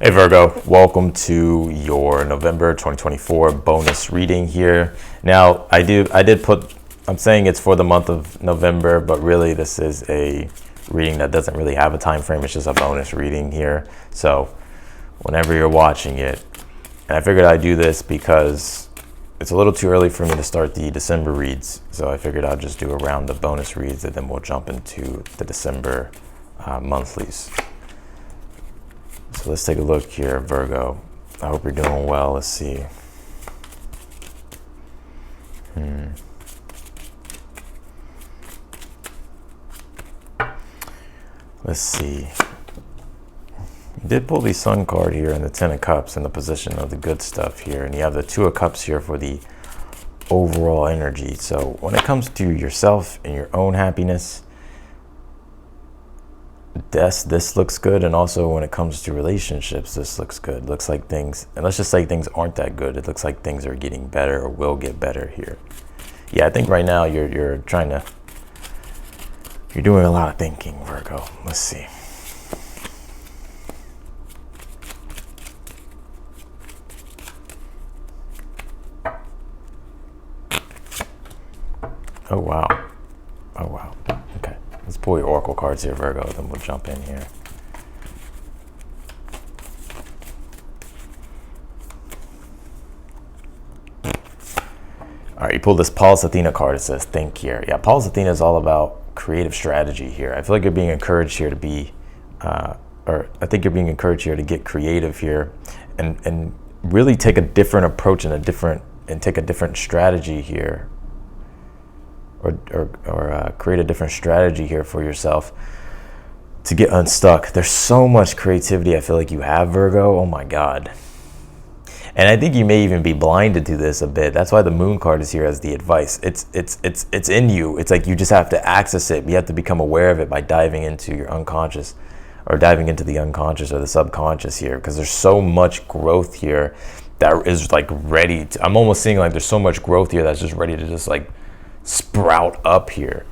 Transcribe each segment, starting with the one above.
Hey Virgo, welcome to your November 2024 bonus reading here. Now, I'm saying it's for the month of November, but really this is a reading that doesn't really have a time frame. It's just a bonus reading here. So whenever you're watching it, and I figured I'd do this because it's a little too early for me to start the December reads. So I figured I'll just do a round of bonus reads and then we'll jump into the December monthlies. So let's take a look here, Virgo. I hope you're doing well. Let's see. Let's see. You did pull the Sun card here and the Ten of Cups in the position of the good stuff here. And you have the Two of Cups here for the overall energy. So when it comes to yourself and your own happiness, this looks good. And also when it comes to relationships, this looks good. Looks like things, and let's just say things aren't that good. It looks like things are getting better or will get better here. Yeah, I think right now you're doing a lot of thinking, Virgo. Let's see. Oh wow. Oh wow. Okay. Let's pull your oracle cards here, Virgo, then we'll jump in here. All right, you pulled this Paul's Athena card. It says think here. Yeah, Paul's Athena is all about creative strategy here. I feel like you're being encouraged here to be, or I think you're being encouraged here to get creative here and really take a different approach and take a different strategy here. Or create a different strategy here for yourself to get unstuck. There's so much creativity I feel like you have, Virgo. Oh my God. And I think you may even be blinded to this a bit. That's why the Moon card is here as the advice. It's in you. It's like you just have to access it. You have to become aware of it by diving into your unconscious, or diving into the unconscious or the subconscious here, because there's so much growth here that is like ready to, I'm almost seeing like there's so much growth here that's just ready to just like sprout up here.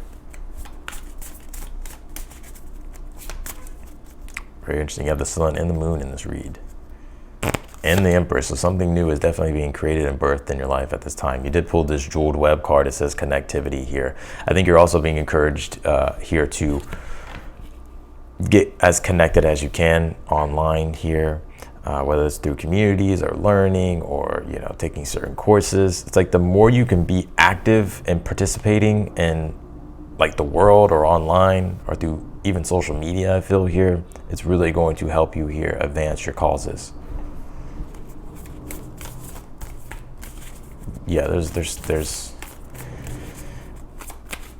Very interesting. You have the Sun and the Moon in this read, and the Empress. So something new is definitely being created and birthed in your life at this time. You did pull this Jeweled Web card. It says connectivity here. I think you're also being encouraged here to get as connected as you can online here. Whether it's through communities or learning or, taking certain courses. It's like the more you can be active and participating in like the world or online or through even social media, I feel here, it's really going to help you here advance your causes. Yeah, there's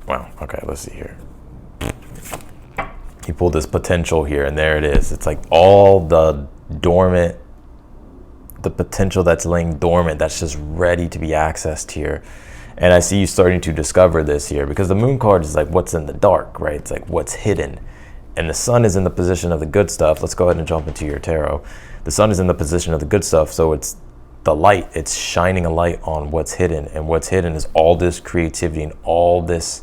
wow, okay, let's see here. You pulled this potential here and there it is. It's like all the potential that's laying dormant, that's just ready to be accessed here. And I see you starting to discover this here, because the Moon card is like what's in the dark, right? It's like what's hidden. And the Sun is in the position of the good stuff. Let's go ahead and jump into your tarot. The Sun is in the position of the good stuff, so it's the light. It's shining a light on what's hidden, and what's hidden is all this creativity and all this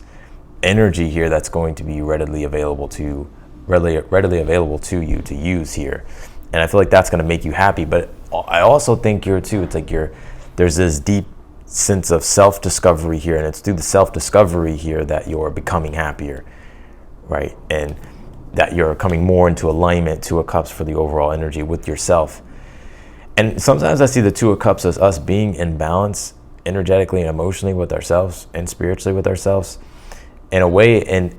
energy here that's going to be readily available to you to use here. And I feel like that's going to make you happy. But I also think it's like there's this deep sense of self-discovery here, and it's through the self-discovery here that you're becoming happier, right? And that you're coming more into alignment, Two of Cups for the overall energy with yourself. And sometimes I see the Two of Cups as us being in balance energetically and emotionally with ourselves and spiritually with ourselves in a way, and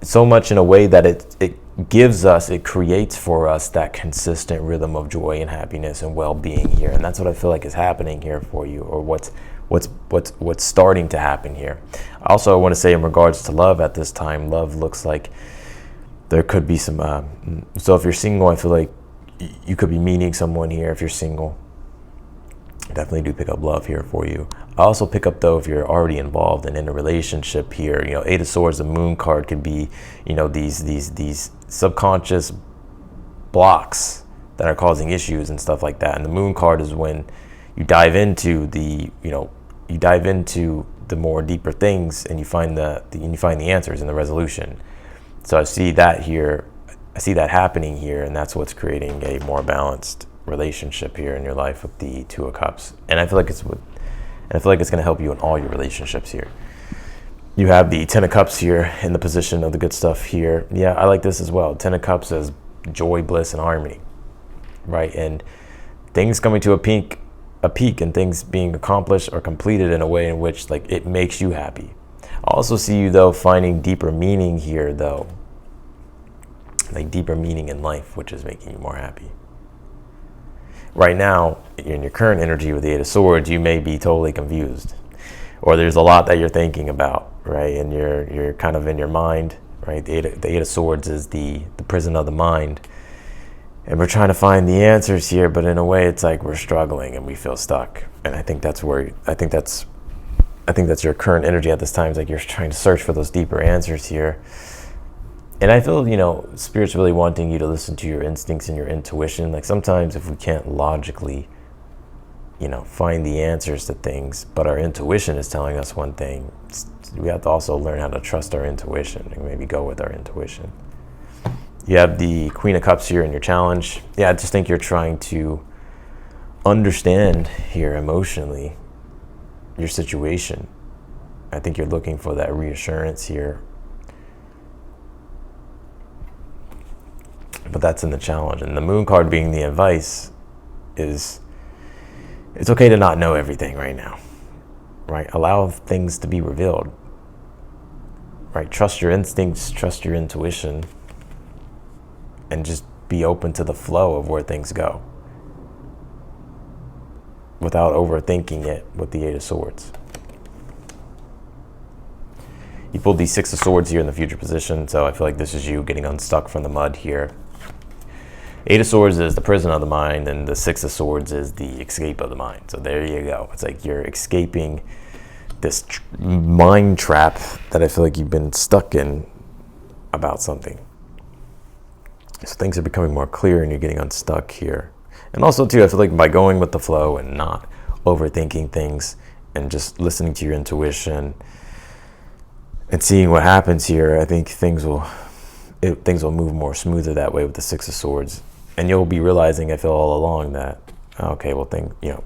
so much in a way that it creates for us that consistent rhythm of joy and happiness and well-being here. And that's what I feel like is happening here for you, or what's starting to happen here. Also, I want to say in regards to love at this time, love looks like there could be some, so if you're single, I feel like you could be meeting someone here. If you're single, definitely do pick up love here for you. I also pick up though if you're already involved and in a relationship here. Eight of Swords, the Moon card could be, these subconscious blocks that are causing issues and stuff like that. And the Moon card is when you dive into the more deeper things, and you find the answers and the resolution. So I see that here I see that happening here, and that's what's creating a more balanced relationship here in your life with the Two of Cups. And I feel like it's going to help you in all your relationships here. You have the Ten of Cups here in the position of the good stuff here. Yeah, I like this as well. Ten of Cups as joy, bliss, and harmony, right? And things coming to a peak, and things being accomplished or completed in a way in which like it makes you happy. I also see you though finding deeper meaning here though, like deeper meaning in life, which is making you more happy. Right now, in your current energy with the Eight of Swords, you may be totally confused, or there's a lot that you're thinking about, right? And you're kind of in your mind, right? The Eight of Swords is the prison of the mind. And we're trying to find the answers here, but in a way it's like we're struggling and we feel stuck. And I think that's your current energy at this time. It's like you're trying to search for those deeper answers here. And I feel, Spirit's really wanting you to listen to your instincts and your intuition. Like sometimes if we can't logically, find the answers to things, but our intuition is telling us one thing, we have to also learn how to trust our intuition and maybe go with our intuition. You have the Queen of Cups here in your challenge. Yeah, I just think you're trying to understand here emotionally your situation. I think you're looking for that reassurance here. But that's in the challenge. And the Moon card being the advice is, it's okay to not know everything right now, right? Allow things to be revealed, right? Trust your instincts, trust your intuition, and just be open to the flow of where things go without overthinking it with the Eight of Swords. You pulled the Six of Swords here in the future position, so I feel like this is you getting unstuck from the mud here. Eight of Swords is the prison of the mind, and the Six of Swords is the escape of the mind. So there you go. It's like you're escaping this mind trap that I feel like you've been stuck in about something. So things are becoming more clear and you're getting unstuck here. And also too, I feel like by going with the flow and not overthinking things and just listening to your intuition and seeing what happens here, I think things will move more smoother that way with the Six of Swords. And you'll be realizing, I feel all along that, okay, well,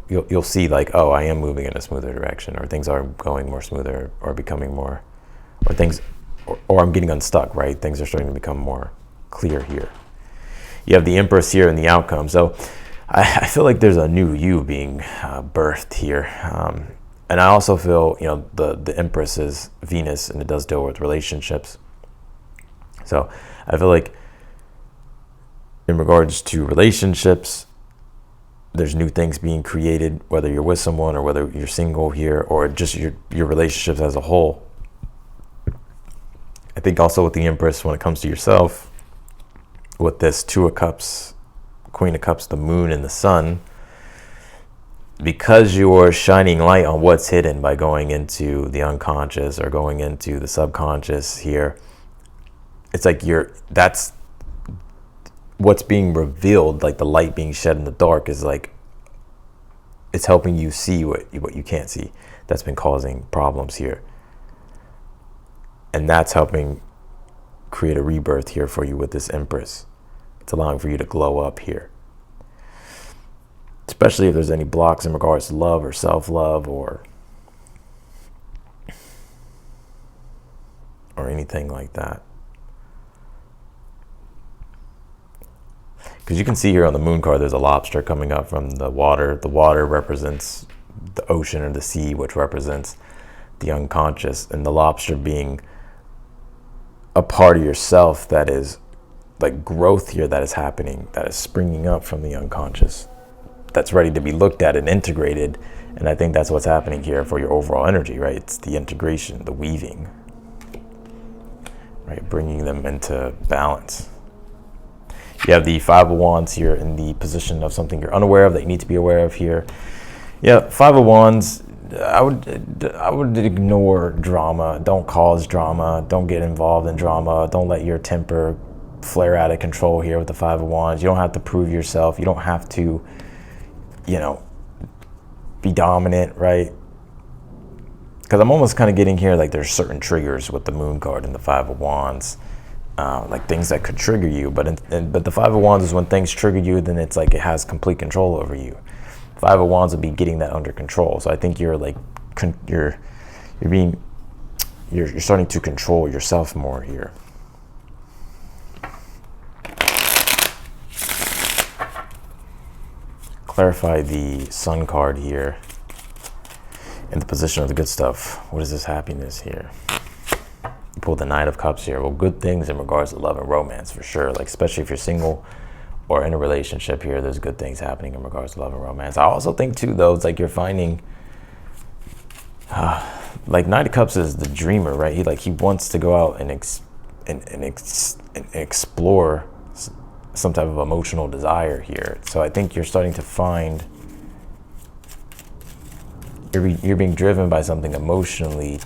you'll see like, oh, I am moving in a smoother direction, or things are going more smoother, or becoming more, or I'm getting unstuck, right? Things are starting to become more clear here. You have the Empress here in the outcome. So I feel like there's a new you being birthed here. And I also feel, the Empress is Venus, and it does deal with relationships. So I feel like in regards to relationships, there's new things being created, whether you're with someone or whether you're single here, or just your relationships as a whole. I think also with the Empress, when it comes to yourself, with this Two of Cups, Queen of Cups, the Moon and the Sun, because you're shining light on what's hidden by going into the unconscious or going into the subconscious here, it's like that's what's being revealed, like the light being shed in the dark is like, it's helping you see what you can't see that's been causing problems here. And that's helping create a rebirth here for you with this Empress. It's allowing for you to glow up here. Especially if there's any blocks in regards to love or self-love or anything like that. Because you can see here on the Moon card, there's a lobster coming up from the water. The water represents the ocean or the sea, which represents the unconscious, and the lobster being a part of yourself that is like growth here that is happening, that is springing up from the unconscious, that's ready to be looked at and integrated. And I think that's what's happening here for your overall energy, right? It's the integration, the weaving, right? Bringing them into balance. You have the Five of Wands here in the position of something you're unaware of that you need to be aware of here. Yeah, Five of Wands, I would ignore drama. Don't cause drama. Don't get involved in drama. Don't let your temper flare out of control here with the Five of Wands. You don't have to prove yourself. You don't have to, be dominant, right? Because I'm almost kind of getting here like there's certain triggers with the Moon card and the Five of Wands. like things that could trigger you. But but the Five of Wands is when things trigger you, then it's like it has complete control over you. Five of Wands would be getting that under control. So I think you're like you're starting to control yourself more here. Clarify the Sun card here in the position of the good stuff. What is this happiness here? You pull the Knight of Cups here. Well, good things in regards to love and romance for sure. Like, especially if you're single or in a relationship here, there's good things happening in regards to love and romance. I also think too, though, it's like you're finding, like Knight of Cups is the dreamer, right? He wants to go out and explore some type of emotional desire here. So I think you're starting to find you're being driven by something emotionally,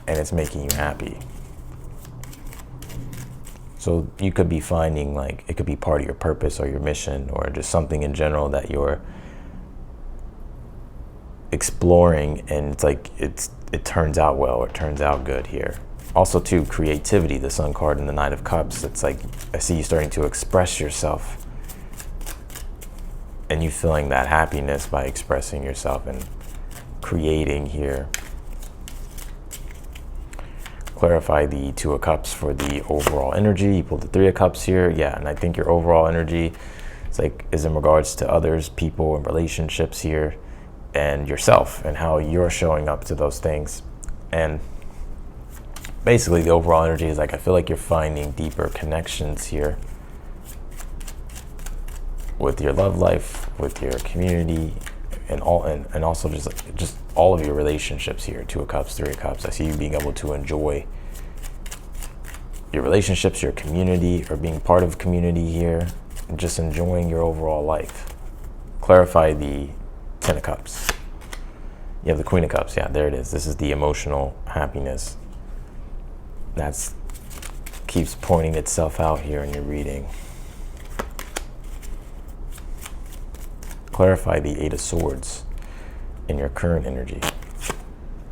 and it's making you happy. So you could be finding, like, it could be part of your purpose or your mission or just something in general that you're exploring, and it's like it turns out well, or it turns out good here. Also too, creativity, the Sun card and the Knight of Cups. It's like I see you starting to express yourself, and you feeling that happiness by expressing yourself and creating here. Clarify the Two of Cups for the overall energy. You pulled the Three of Cups here. Yeah, and I think your overall energy is in regards to others, people, and relationships here, and yourself, and how you're showing up to those things. And basically the overall energy is like, I feel like you're finding deeper connections here with your love life, with your community, and also just all of your relationships here. Two of Cups, Three of Cups. I see you being able to enjoy your relationships, your community, or being part of community here, and just enjoying your overall life. Clarify the Ten of Cups. You have the Queen of Cups. Yeah, there it is. This is the emotional happiness that keeps pointing itself out here in your reading. Clarify the Eight of Swords in your current energy.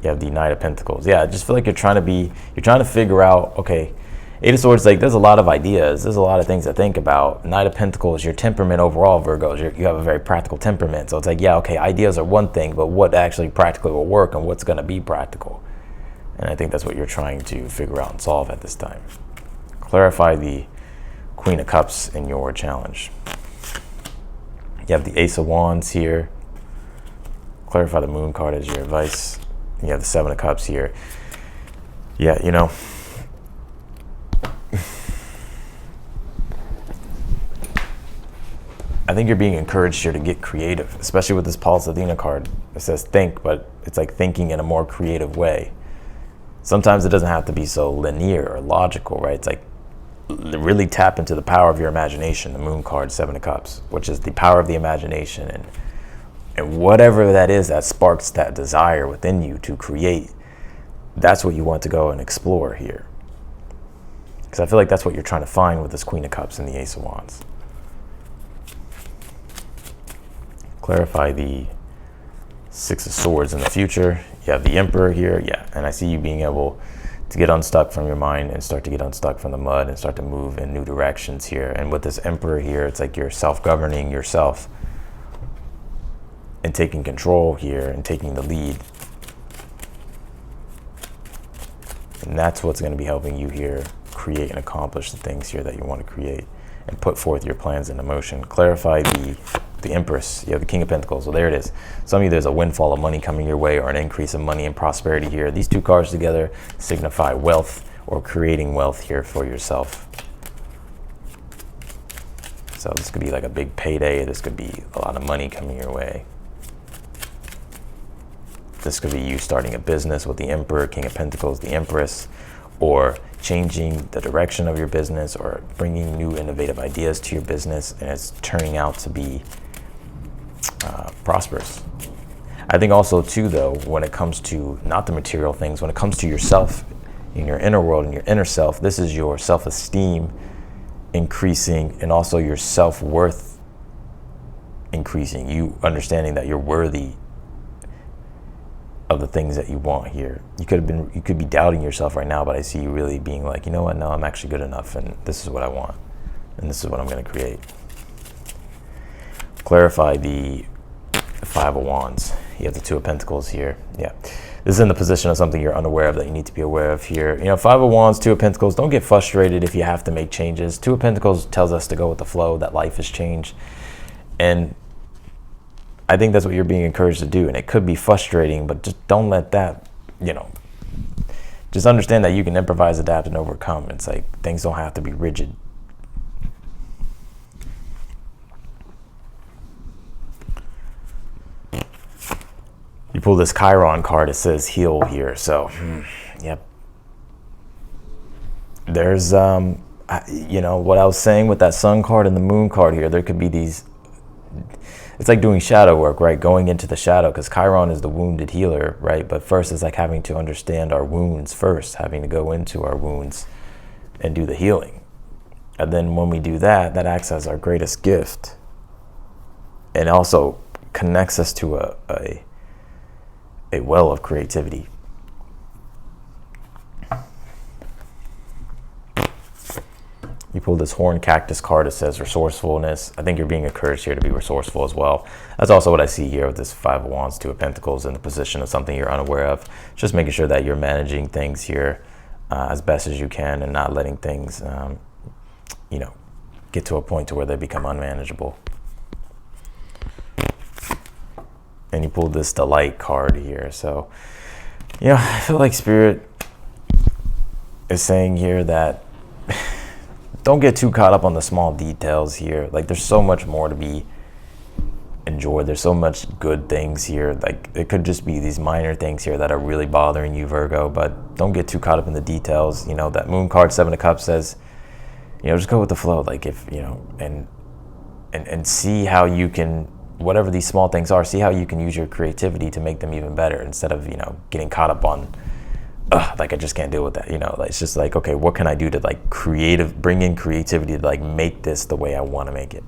You have the Knight of Pentacles. Yeah, I just feel like you're trying to figure out, okay, Eight of Swords, like, there's a lot of ideas, there's a lot of things to think about. Knight of Pentacles, your temperament overall, Virgos, you have a very practical temperament. So it's like, yeah, okay, ideas are one thing, but what actually practically will work and what's going to be practical? And I think that's what you're trying to figure out and solve at this time. Clarify the Queen of Cups in your challenge. You have the Ace of Wands here. Clarify the Moon card as your advice. You have the Seven of Cups here. Yeah, you know, I think you're being encouraged here to get creative, especially with this Pallas Athena card. It says think, but it's like thinking in a more creative way. Sometimes it doesn't have to be so linear or logical, right? It's like really tap into the power of your imagination, the Moon card, Seven of Cups, which is the power of the imagination, and whatever that is that sparks that desire within you to create, that's what you want to go and explore here. Because I feel like that's what you're trying to find with this Queen of Cups and the Ace of Wands. Clarify the Six of Swords in the future. You have the Emperor here, yeah, and I see you being able to get unstuck from your mind and start to get unstuck from the mud and start to move in new directions here. And with this Emperor here, it's like you're self-governing yourself and taking control here and taking the lead. And that's what's going to be helping you here create and accomplish the things here that you want to create and put forth your plans into motion. Clarify the Empress. You have the King of Pentacles. Well, there it is. Some of you, there's a windfall of money coming your way or an increase in money and prosperity here. These two cards together signify wealth or creating wealth here for yourself. So this could be like a big payday. This could be a lot of money coming your way. This could be you starting a business with the Emperor, King of Pentacles, the Empress, or changing the direction of your business or bringing new innovative ideas to your business, and it's turning out to be prosperous. I think also too, though, when it comes to not the material things, when it comes to yourself, in your inner world and your inner self, this is your self-esteem increasing and also your self-worth increasing. You understanding that you're worthy of the things that you want here. You could be doubting yourself right now, but I see you really being like, you know what, no, I'm actually good enough, and this is what I want, and this is what I'm going to create. Clarify the Five of Wands. You have the Two of Pentacles here. Yeah, this is in the position of something you're unaware of that you need to be aware of here. You know, Five of Wands, Two of Pentacles. Don't get frustrated if you have to make changes. Two of Pentacles tells us to go with the flow, that life has changed, and I think that's what you're being encouraged to do. And it could be frustrating, but just don't let that, you know, just understand that you can improvise, adapt, and overcome. It's like things don't have to be rigid. You pull this Chiron card, it says heal here. So, yep. There's, you know, what I was saying with that Sun card and the Moon card here, there could be these, it's like doing shadow work, right? Going into the shadow, because Chiron is the wounded healer, right? But first it's like having to understand our wounds first, having to go into our wounds and do the healing. And then when we do that, that acts as our greatest gift. And also connects us to a well of creativity. You pull this horn cactus card. It says resourcefulness. I think you're being encouraged here to be resourceful as well. That's also what I see here with this Five of Wands, Two of Pentacles in the position of something you're unaware of. Just making sure that you're managing things here as best as you can and not letting things, you know, get to a point to where they become unmanageable. And you pulled this Delight card here. So, you know, I feel like Spirit is saying here that don't get too caught up on the small details here. Like, there's so much more to be enjoyed. There's so much good things here. Like, it could just be these minor things here that are really bothering you, Virgo, but don't get too caught up in the details. You know, that Moon card, Seven of Cups, says, you know, just go with the flow. Like, if, you know, and see how you can, whatever these small things are, see how you can use your creativity to make them even better, instead of, you know, getting caught up on, like, I just can't deal with that. You know, like, it's just like, okay, what can I do to, like, bring in creativity to, like, make this the way I want to make it.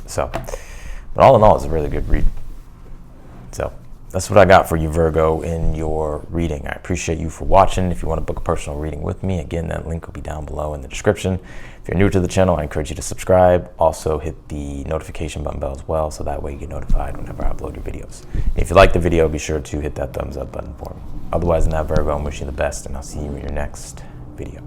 So, but all in all, it's a really good read. So that's what I got for you, Virgo, in your reading. I appreciate you for watching. If you want to book a personal reading with me, again, that link will be down below in the description. If you're new to the channel, I encourage you to subscribe. Also hit the notification button bell as well, so that way you get notified whenever I upload your videos. And if you like the video, be sure to hit that thumbs up button for me. Otherwise than that, Virgo, I'm wishing you the best, and I'll see you in your next video.